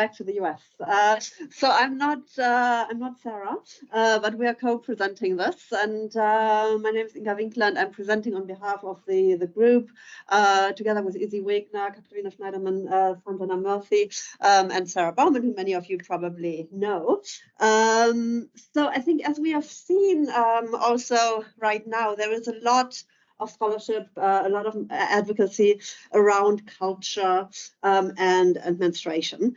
back to the US. So I'm not Sara, but we are co-presenting this. And my name is Inga Winkler, and I'm presenting on behalf of the group, together with Inga Winkler, Katharina Schneiderman, Santana Murphy, and Sara Baumann, who many of you probably know. So I think, as we have seen also right now, there is a lot of scholarship, a lot of advocacy around culture and menstruation.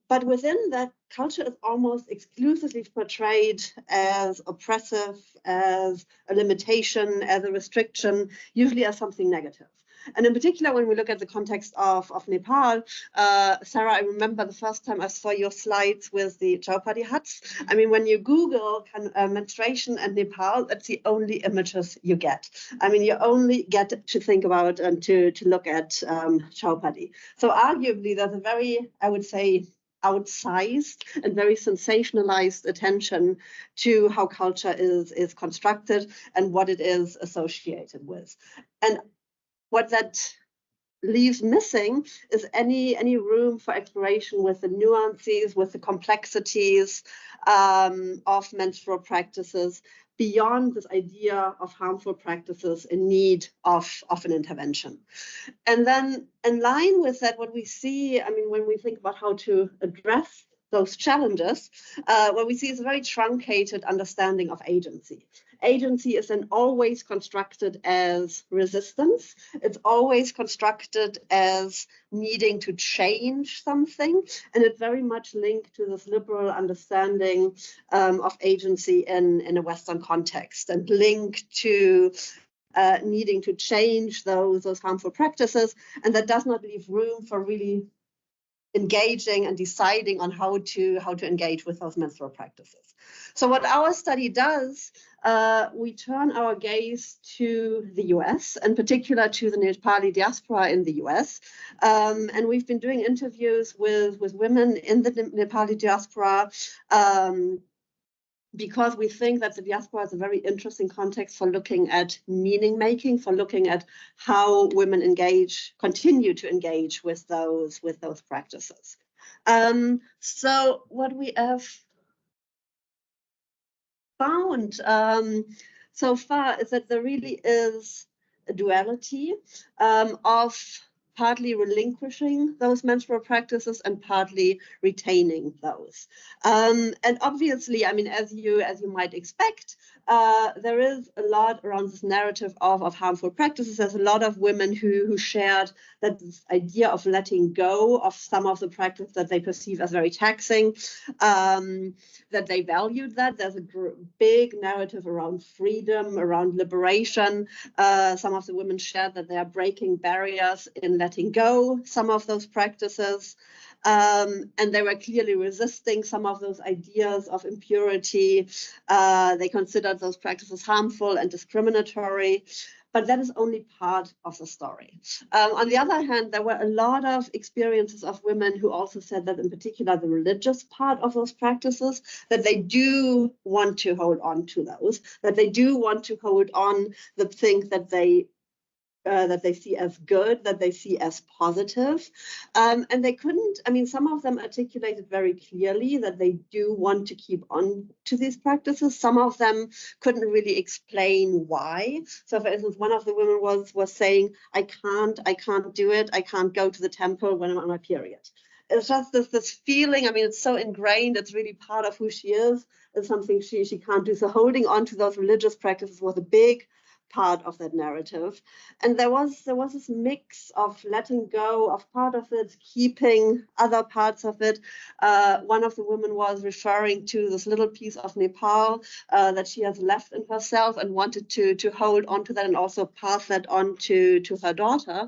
But within that, culture is almost exclusively portrayed as oppressive, as a limitation, as a restriction, usually as something negative. And in particular, when we look at the context of Nepal, Sara, I remember the first time I saw your slides with the chowpatty huts. I mean, when you Google menstruation and Nepal, that's the only images you get. I mean, you only get to think about and to look at chowpatty. So arguably, there's a very, I would say, outsized and very sensationalized attention to how culture is constructed and what it is associated with. And what that leaves missing is any room for exploration with the nuances, with the complexities of menstrual practices beyond this idea of harmful practices in need of an intervention. And then in line with that, what we see, I mean, when we think about how to address those challenges, what we see is a very truncated understanding of agency. Agency is then always constructed as resistance. It's always constructed as needing to change something. And it's very much linked to this liberal understanding of agency in a Western context, and linked to needing to change those harmful practices. And that does not leave room for really engaging and deciding on how to engage with those menstrual practices. So what our study does, we turn our gaze to the US, in particular to the Nepali diaspora in the US. And we've been doing interviews with women in the Nepali diaspora, because we think that the diaspora is a very interesting context for looking at meaning making, for looking at how women continue to engage with those practices. So what we have found so far is that there really is a duality of partly relinquishing those menstrual practices and partly retaining those. And obviously, I mean, as you might expect, there is a lot around this narrative of harmful practices. There's a lot of women who shared that this idea of letting go of some of the practice that they perceive as very taxing, that they valued that. There's a big narrative around freedom, around liberation. Some of the women shared that they are breaking barriers in letting go some of those practices. And they were clearly resisting some of those ideas of impurity. They considered those practices harmful and discriminatory, but that is only part of the story. On the other hand, there were a lot of experiences of women who also said that, in particular, the religious part of those practices, that they do want to hold on to those, that they do want to hold on the things that they see as good, that they see as positive. And they couldn't, I mean, some of them articulated very clearly that they do want to keep on to these practices. Some of them couldn't really explain why. So for instance, one of the women was saying, I can't do it. I can't go to the temple when I'm on my period. It's just this feeling, I mean, it's so ingrained, it's really part of who she is. It's something she can't do. So holding on to those religious practices was a big part of that narrative. And there was this mix of letting go of part of it, keeping other parts of it. One of the women was referring to this little piece of Nepal that she has left in herself and wanted to hold on to that and also pass that on to her daughter.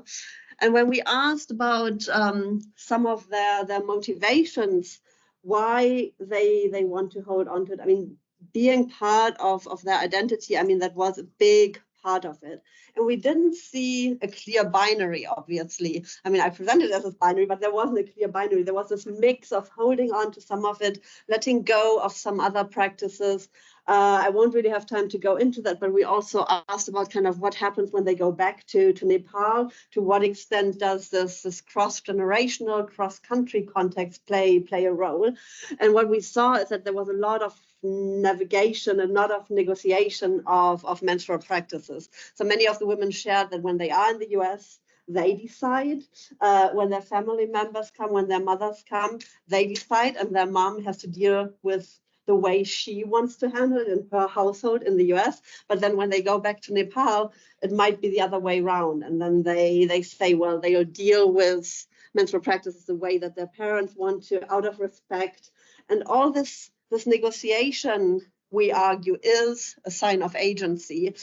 And when we asked about some of their motivations, why they want to hold on to it, I mean, being part of their identity, I mean, that was a big part of it. And we didn't see a clear binary, obviously. I mean, I presented it as a binary, but there wasn't a clear binary. There was this mix of holding on to some of it, letting go of some other practices, I won't really have time to go into that, but we also asked about kind of what happens when they go back to Nepal. To what extent does this cross-generational, cross-country context play a role? And what we saw is that there was a lot of navigation and not of negotiation of menstrual practices. So many of the women shared that when they are in the US, they decide. When their family members come, when their mothers come, they decide, and their mom has to deal with the way she wants to handle it in her household in the US. But then when they go back to Nepal, it might be the other way around. And then they say, well, they'll deal with menstrual practices the way that their parents want to, out of respect. And all this negotiation, we argue, is a sign of agency,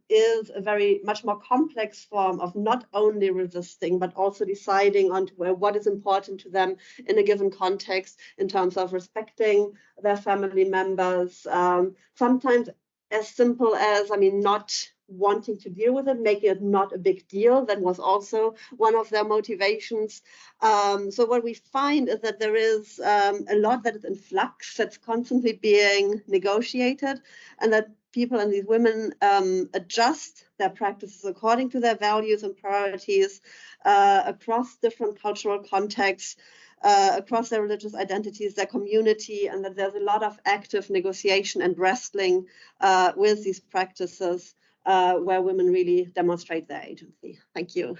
is a very much more complex form of not only resisting, but also deciding on what is important to them in a given context in terms of respecting their family members. Sometimes as simple as, not wanting to deal with it, making it not a big deal. That was also one of their motivations. So what we find is that there is a lot that is in flux, that's constantly being negotiated, and that people and these women adjust their practices according to their values and priorities across different cultural contexts, across their religious identities, their community, and that there's a lot of active negotiation and wrestling with these practices where women really demonstrate their agency. Thank you.